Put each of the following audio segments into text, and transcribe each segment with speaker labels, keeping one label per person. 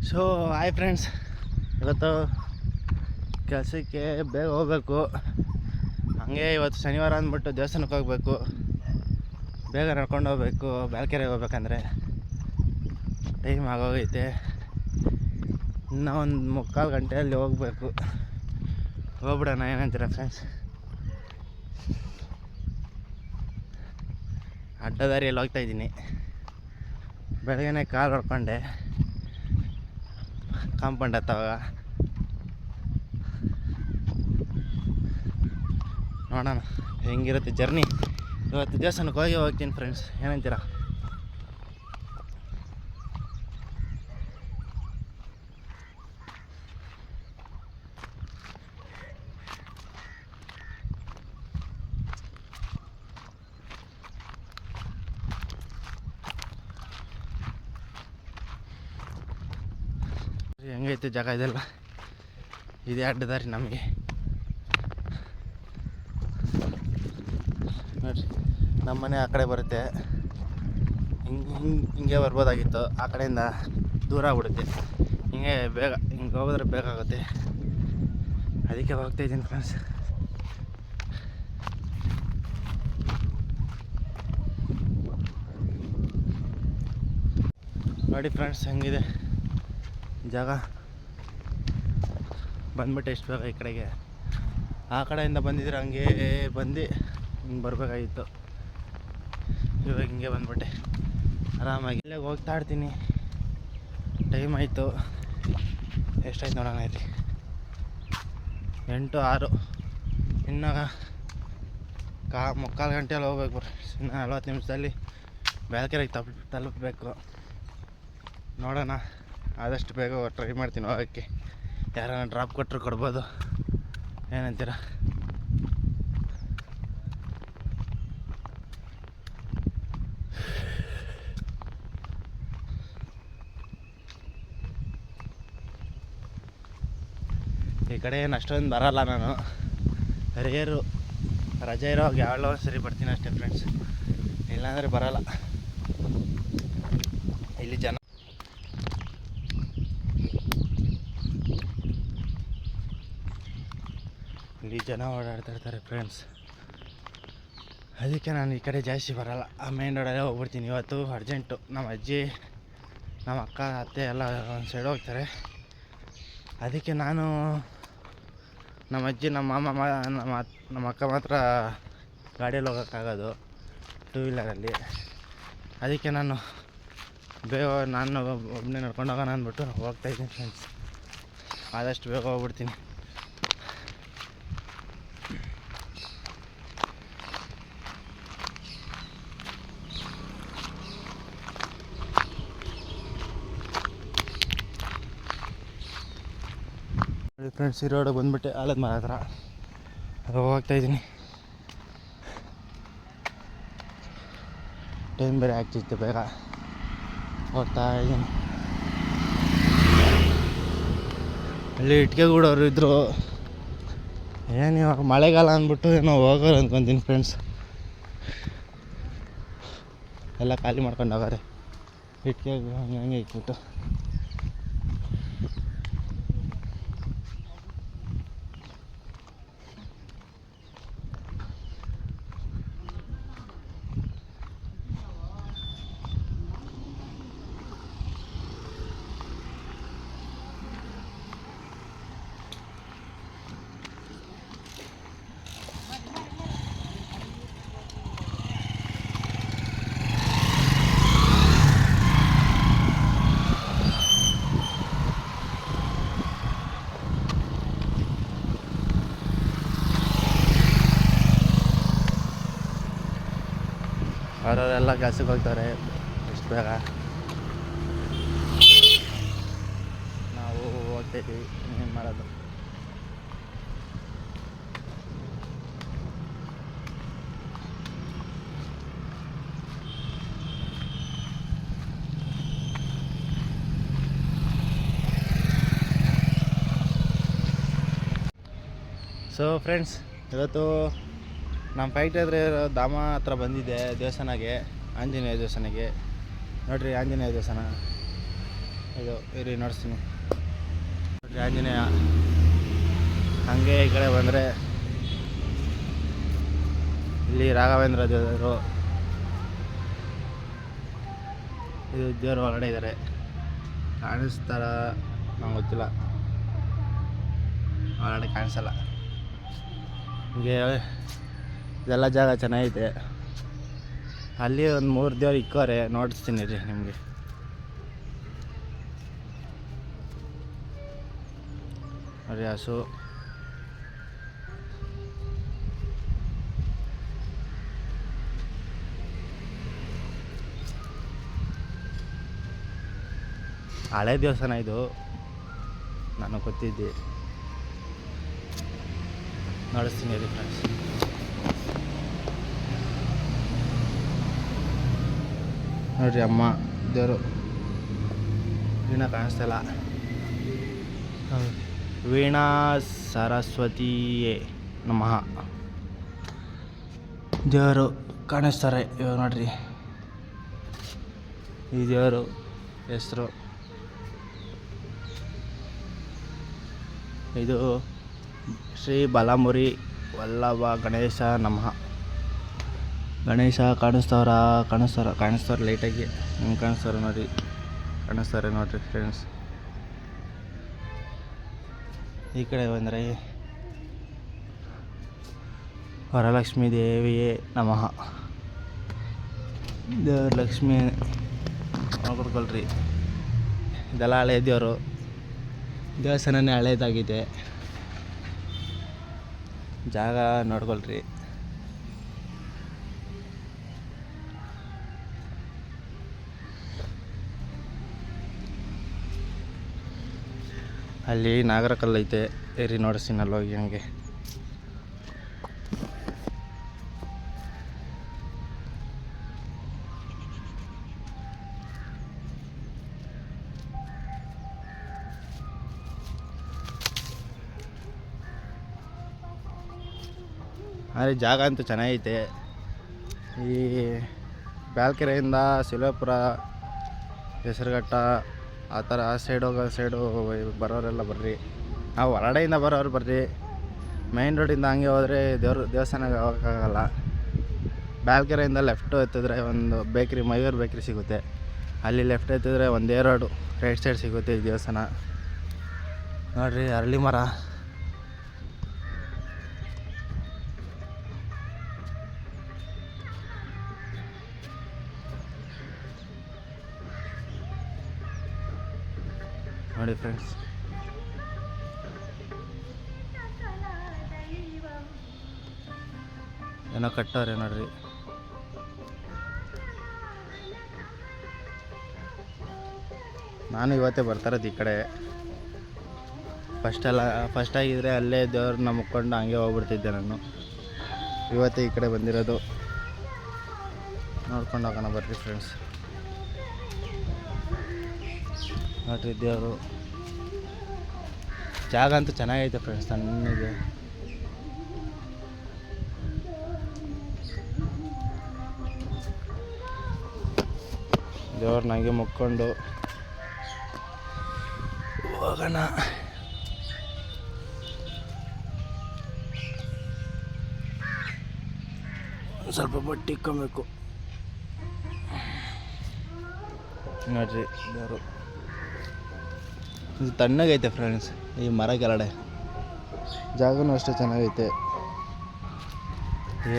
Speaker 1: So hi friends, ಇವತ್ತು ಕೆಲಸಕ್ಕೆ ಬೇಗ ಹೋಗಬೇಕು. ಹಾಗೆ ಇವತ್ತು ಶನಿವಾರ ಅಂದ್ಬಿಟ್ಟು ದೇವಸ್ಥಾನಕ್ಕೆ ಹೋಗಬೇಕು. ಬೇಗ ನಡ್ಕೊಂಡು ಹೋಗ್ಬೇಕು. ಬ್ಯಾಲ್ಕೆರೆಗೆ ಹೋಗ್ಬೇಕಂದ್ರೆ ಟೈಮ್ ಆಗೋಗೈತೆ. ಇನ್ನೂ ಒಂದು 3/4 ಗಂಟೆಯಲ್ಲಿ ಹೋಗಬೇಕು. ಹೋಗ್ಬಿಡೋಣ, ಏನಂತೀರ ಫ್ರೆಂಡ್ಸ್? ಅಡ್ಡದಾರಿಯಲ್ಲಿ ಹೋಗ್ತಾಯಿದ್ದೀನಿ. ಬೆಳಗ್ಗೆ ಕಾಲು ಹೊಡ್ಕೊಂಡೆ ಕಾಂಪೌಂಡ್ ಹತ್ತವಾಗ. ನೋಡೋಣ ಹೆಂಗಿರುತ್ತೆ ಜರ್ನಿ. ಇವತ್ತು ದೇವಸ್ಥಾನಕ್ಕೆ ಹೋಗ್ತೀನಿ ಫ್ರೆಂಡ್ಸ್, ಏನಂತೀರ? ಹೆಂಗೈತೆ ಜಾಗ ಇದೆಲ್ಲ. ಇದೇ ಅಡ್ಡದಾರಿ ನಮಗೆ. ನೋಡಿರಿ, ನಮ್ಮ ಮನೆ ಆ ಕಡೆ ಬರುತ್ತೆ. ಹಿಂಗೆ ಬರ್ಬೋದಾಗಿತ್ತು. ಆ ಕಡೆಯಿಂದ ದೂರ ಆಗ್ಬಿಡುತ್ತೆ. ಹಿಂಗೆ ಹೋಗಿದ್ರೆ ಬೇಗ ಆಗುತ್ತೆ. ಅದಕ್ಕೆ ಹೋಗ್ತಾಯಿದ್ದೀನಿ ಫ್ರೆಂಡ್ಸ್. ನೋಡಿ ಫ್ರೆಂಡ್ಸ್, ಹೆಂಗಿದೆ ಜಾಗ. ಬಂದ್ಬಿಟ್ಟೆ ಎಷ್ಟು ಬೇಗ ಈ ಕಡೆಗೆ. ಆ ಕಡೆಯಿಂದ ಬಂದಿದ್ರೆ ಹಂಗೆ ಬಂದು ಹಿಂಗೆ ಬರಬೇಕಾಗಿತ್ತು. ಇವಾಗ ಹಿಂಗೆ ಬಂದ್ಬಿಟ್ಟೆ ಆರಾಮಾಗಿ. ಇಲ್ಲೇ ಹೋಗ್ತಾ ಇರ್ತೀನಿ. ಟೈಮ್ ಆಯಿತು. ಎಷ್ಟಾಯ್ತು ನೋಡೋಣ. ಇಲ್ಲಿ 8:06. ಇನ್ನು 3/4 ಗಂಟೆಯಲ್ಲಿ ಹೋಗ್ಬೇಕು ಬರ್ರಿ. ಇನ್ನು 40 ನಿಮಿಷದಲ್ಲಿ ಬ್ಯಾಲ್ಕೆರೆಗೆ ತಲುಪಬೇಕು. ನೋಡೋಣ, ಆದಷ್ಟು ಬೇಗ ಟ್ರೈ ಮಾಡ್ತೀನಿ ಹೋಗೋಕ್ಕೆ. ಯಾರನ್ನ ಡ್ರಾಪ್ ಕೊಟ್ಟರು ಕೊಡ್ಬೋದು, ಏನಂತೀರ? ಈ ಕಡೆ ಏನು ಅಷ್ಟೊಂದು ಬರಲ್ಲ ನಾನು. ರೇರು ರಜೆ ಇರೋವಾಗ ಯಾವಳೋ ಸರಿ ಬರ್ತೀನಿ ಅಷ್ಟೇ ಫ್ರೆಂಡ್ಸ್. ಇಲ್ಲಾಂದರೆ ಬರಲ್ಲ. ಇಲ್ಲಿ ಜನ ಓಡಾಡ್ತಾಯಿರ್ತಾರೆ ಫ್ರೆಂಡ್ಸ್. ಅದಕ್ಕೆ ನಾನು ಈ ಕಡೆ ಜಾಸ್ತಿ ಬರಲ್ಲ. ಆ ಮೇನ್ ರೋಡಲ್ಲೇ ಹೋಗ್ಬಿಡ್ತೀನಿ. ಇವತ್ತು ಅರ್ಜೆಂಟು. ನಮ್ಮ ಅಜ್ಜಿ, ನಮ್ಮ ಅಕ್ಕ, ಅತ್ತೆ ಎಲ್ಲ ಒಂದು ಸೈಡ್ ಹೋಗ್ತಾರೆ. ಅದಕ್ಕೆ ನಾನು, ನಮ್ಮ ಅಜ್ಜಿ, ನಮ್ಮ ಮಾಮ, ನಮ್ಮ ಅಕ್ಕ ಮಾತ್ರ ಗಾಡಿಯಲ್ಲಿ ಹೋಗೋಕ್ಕಾಗೋದು, 2 ವೀಲರಲ್ಲಿ. ಅದಕ್ಕೆ ನಾನು ಒಬ್ಬನೇ ನಡ್ಕೊಂಡು ಹೋಗೋಣ ಅಂದ್ಬಿಟ್ಟು ಹೋಗ್ತಾಯಿದ್ದೀನಿ ಫ್ರೆಂಡ್ಸ್. ಆದಷ್ಟು ಬೇಗ ಹೋಗ್ಬಿಡ್ತೀನಿ. ಫ್ರೆಂಡ್ಸ್, ಈ ರೋಡಿಗೆ ಬಂದುಬಿಟ್ಟೆ. ಆಲದ ಮರ ಹತ್ರ ಅದು ಹೋಗ್ತಾಯಿದ್ದೀನಿ. ಟೈಮ್ ಬೇರೆ ಆಗ್ತಿತ್ತು. ಬೇಗ ಹೋಗ್ತಾ ಇದ್ದೀನಿ. ಅಲ್ಲಿ ಇಟ್ಟಿಗೆ ಗೂಡೋರು ಇದ್ದರು. ಏನು ಇವಾಗ ಮಳೆಗಾಲ ಅಂದ್ಬಿಟ್ಟು ಏನೋ ಹೋಗೋರು ಅಂದ್ಕೊತೀನಿ ಫ್ರೆಂಡ್ಸ್. ಎಲ್ಲ ಖಾಲಿ ಮಾಡ್ಕೊಂಡು ಹೋಗೋರೆ ಇಟ್ಟಿಗೆ ಹಂಗೆ ಇಟ್ಬಿಟ್ಟು. ಅವರೆಲ್ಲ ಕೆಲಸಕ್ಕೆ ಹೋಗ್ತಾರೆ ಎಷ್ಟು ಬೇಗ. ನಾವು ಹೋಗ್ತಾಯಿದ್ದೀವಿ, ಏನು ಮಾಡೋದು? ಸೊ ಫ್ರೆಂಡ್ಸ್, ಇವತ್ತು ನಮ್ಮ ಫ್ಯಾಕ್ಟ್ರಿ ಹತ್ರ ಇರೋ ಧಾಮ ಹತ್ರ ಬಂದಿದ್ದೆ, ದೇವಸ್ಥಾನಕ್ಕೆ, ಆಂಜನೇಯ ದೇವಸ್ಥಾನಕ್ಕೆ. ನೋಡಿರಿ, ಆಂಜನೇಯ ದೇವಸ್ಥಾನ ಇದು ಇರಿ ನೋಡಿಸ್ತೀನಿ ನೋಡ್ರಿ ಆಂಜನೇಯ. ಹಾಗೆ ಈ ಕಡೆ ಬಂದರೆ ಇಲ್ಲಿ ರಾಘವೇಂದ್ರ ದೇವರು, ಇದು ದೇವರು ಹೊರಗಡೆ ಇದ್ದಾರೆ, ಕಾಣಿಸ್ತಾರ ನಂಗೆ ಗೊತ್ತಿಲ್ಲ, ಹೊರಗಡೆ ಕಾಣಿಸಲ್ಲ. ಹೀಗೆ ಇದೆಲ್ಲ ಜಾಗ ಚೆನ್ನಾಗೈತೆ. ಅಲ್ಲಿ ಒಂದು 3 ದೇವ್ರು ಇಕ್ಕೋರೆ, ನೋಡಿಸ್ತೀನಿ ರೀ ನಿಮಗೆ. ನೋಡಿ ಹಸು, ಹಳೆ ದೇವಸ್ಥಾನ ಇದು, ನಾನು ಗೊತ್ತಿದ್ದೆ, ನೋಡಿಸ್ತೀನಿ ರೀ ಫ್ರೆಂಡ್ಸ್. ನೋಡಿರಿ ಅಮ್ಮ ದೇವರು, ವೀಣಾ ಕಾಣಿಸ್ತಿಲ್ಲ, ವೀಣಾ ಸರಸ್ವತಿಯೇ ನಮಃ ದೇವರು ಕಾಣಿಸ್ತಾರೆ ಇವಾಗ ನೋಡ್ರಿ. ಈ ದೇವರು ಹೆಸರು ಇದು ಶ್ರೀ ಬಲಮುರಿ ವಲ್ಲಭ ಗಣೇಶ ನಮಃ. ಗಣೇಶ ಕಾಣಿಸ್ತಾರ ಲೈಟಾಗಿ ನಿಮ್ಗೆ ಕಾಣಿಸ್ತಾರೆ ನೋಡಿರಿ ಫ್ರೆಂಡ್ಸ್. ಈ ಕಡೆ ಬಂದರೆ ವರಲಕ್ಷ್ಮೀ ದೇವಿಯೇ ನಮಃ. ದೇವ್ರ ಲಕ್ಷ್ಮಿ ನೋಡ್ಕೊಳ್ರಿ, ಇದೆಲ್ಲ ಹಳೆ ದೇವರು, ದೇವಸ್ಥಾನನೇ ಹಳೇದಾಗಿದೆ, ಜಾಗ ನೋಡ್ಕೊಳ್ರಿ. ಅಲ್ಲಿ ನಾಗರ ಕಲ್ಲು ಐತೆ, ಏರಿ ನೋಡಿಸ್ತೀನಿ ಅಲ್ಲಿ ಹೋಗಿ. ಹಂಗೆ ಆದರೆ ಜಾಗ ಅಂತೂ ಚೆನ್ನಾಗೈತೆ. ಈ ಬ್ಯಾಲ್ಕೆರೆಯಿಂದ ಶಿವಪುರ, ಹೆಸರುಘಟ್ಟ ಆ ಥರ ಆ ಸೈಡು ಬರೋರೆಲ್ಲ ಬರ್ರಿ. ನಾವು ಹೊರಗಡೆಯಿಂದ ಬರೋರು ಬರ್ರಿ. ಮೈನ್ ರೋಡಿಂದ ಹಂಗೆ ಹೋದರೆ ದೇವಸ್ಥಾನಕ್ಕೆ ಹೋಗೋಕ್ಕಾಗಲ್ಲ. ಬ್ಯಾಲ್ಕೆರೆಯಿಂದ ಲೆಫ್ಟ್ ಎತ್ತಿದ್ರೆ ಒಂದು ಬೇಕ್ರಿ, ಮಯೂರ್ ಬೇಕ್ರಿ ಸಿಗುತ್ತೆ. ಅಲ್ಲಿ ಲೆಫ್ಟ್ ಎತ್ತಿದ್ರೆ ಒಂದೇ ರೋಡು, ರೈಟ್ ಸೈಡ್ ಸಿಗುತ್ತೆ ಈ ದೇವಸ್ಥಾನ. ನೋಡಿರಿ ಅರಳಿ ಮರ, ನೋಡಿ ಫ್ರೆಂಡ್ಸ್. ಏನೋ ಕಟ್ಟವ್ರೆ ನೋಡ್ರಿ. ನಾನು ಇವತ್ತೇ ಬರ್ತಾರದು ಈ ಕಡೆ. ಫಸ್ಟ್ ಆಗಿದ್ರೆ ಅಲ್ಲೇ ದೇವ್ರನ್ನ ಮುಕ್ಕೊಂಡು ಹಂಗೆ ಹೋಗ್ಬಿಡ್ತಿದ್ದೆ ನಾನು. ಇವತ್ತೇ ಈ ಕಡೆ ಬಂದಿರೋದು, ನೋಡ್ಕೊಂಡು ಹೋಗೋಣ ಬರ್ರಿ ಫ್ರೆಂಡ್ಸ್. ನೋಡ್ರಿ ದೇವರು, ಜಾಗ ಅಂತೂ ಚೆನ್ನಾಗೈತೆ ಫ್ರೆಂಡ್ಸ್. ತಣ್ಣಗೆ ದೇವ್ರನ್ನ ಹಂಗೆ ಮುಕ್ಕೊಂಡು ಹೋಗೋಣ. ಸ್ವಲ್ಪ ಬಟ್ಟೆ ಇಕ್ಕೊಬೇಕು. ನೋಡ್ರಿ ದೇವರು, ಇದು ತಣ್ಣಗೈತೆ ಫ್ರೆಂಡ್ಸ್. ಈ ಮರ ಕೆಳಗಡೆ ಜಾಗನೂ ಅಷ್ಟೇ ಚೆನ್ನಾಗೈತೆ.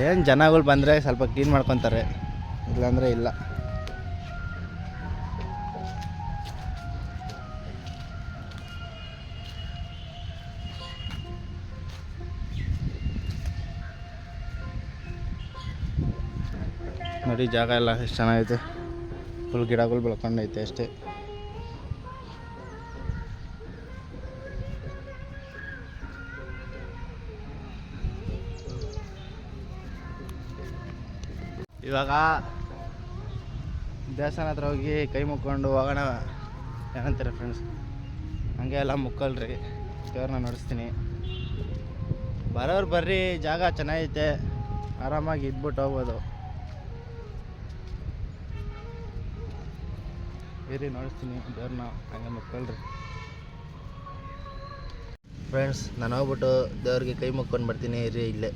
Speaker 1: ಏನು ಜನಗಳು ಬಂದರೆ ಸ್ವಲ್ಪ ಕ್ಲೀನ್ ಮಾಡ್ಕೊತಾರೆ, ಇಲ್ಲಾಂದರೆ ಇಲ್ಲ. ನೋಡಿ ಜಾಗ ಎಲ್ಲ ಎಷ್ಟು ಚೆನ್ನಾಗೈತೆ, ಫುಲ್ ಗಿಡಗಳು ಬೆಳ್ಕೊಂಡೈತೆ ಅಷ್ಟೇ. ಇವಾಗ ದೇವಸ್ಥಾನ ಹತ್ರ ಹೋಗಿ ಕೈ ಮುಕ್ಕೊಂಡು ಹೋಗೋಣ ಏನಂತಾರೆ ಫ್ರೆಂಡ್ಸ್. ಹಂಗೆ ಎಲ್ಲ ಮುಕ್ಕಲ್ರಿ, ದೇವ್ರನ್ನ ನಡೆಸ್ತೀನಿ. ಬರೋರು ಬರ್ರಿ, ಜಾಗ ಚೆನ್ನಾಗೈತೆ, ಆರಾಮಾಗಿ ಇದ್ಬಿಟ್ಟು ಹೋಗ್ಬೋದು. ಬೇರೆ ನೋಡಿಸ್ತೀನಿ ದೇವ್ರನ್ನ, ಹಂಗೆ ಮಕ್ಕಳ್ರಿ ಫ್ರೆಂಡ್ಸ್. ನಾನು ಹೋಗ್ಬಿಟ್ಟು ದೇವ್ರಿಗೆ ಕೈ ಮುಕ್ಕೊಂಡು ಬರ್ತೀನಿ ಇರಿ ಇಲ್ಲೇ.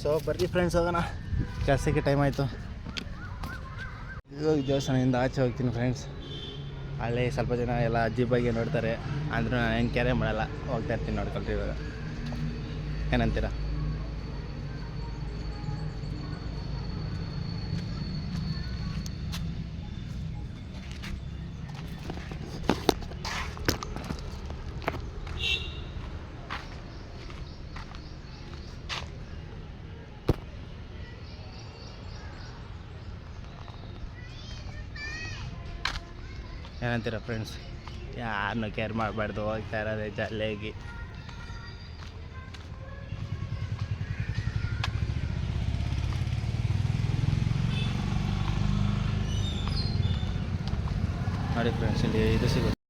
Speaker 1: ಸೊ ಬರ್ರಿ ಫ್ರೆಂಡ್ಸ್, ಹೋಗೋಣ. ಕೆಲಸಕ್ಕೆ ಟೈಮ್ ಆಯಿತು. ಇವಾಗ ದೇವಸ್ಥಾನದಿಂದ ಆಚೆ ಹೋಗ್ತೀನಿ ಫ್ರೆಂಡ್ಸ್. ಅಲ್ಲಿ ಸ್ವಲ್ಪ ಜನ ಎಲ್ಲ ಅಜ್ಜಿ ಬಗ್ಗೆ ನೋಡ್ತಾರೆ, ಅಂದರೂ ನಾನು ಏನು ಕೇರೆ ಮಾಡಲ್ಲ, ಹೋಗ್ತಾ ಇರ್ತೀನಿ. ನೋಡ್ಕೊಳ್ರಿ ಇವಾಗ, ಏನಂತೀರ? ಏನಂತೀರ ಫ್ರೆಂಡ್ಸ್? ಯಾರನ್ನೂ ಕೇರ್ ಮಾಡಬಾರ್ದು, ಹೋಗ್ತಾ ಇರೋದೇ ಜಾಲಿಯಾಗಿ. ನೋಡಿ ಫ್ರೆಂಡ್ಸ್, ಇಲ್ಲಿ ಇದು ಸಿಗುತ್ತೆ.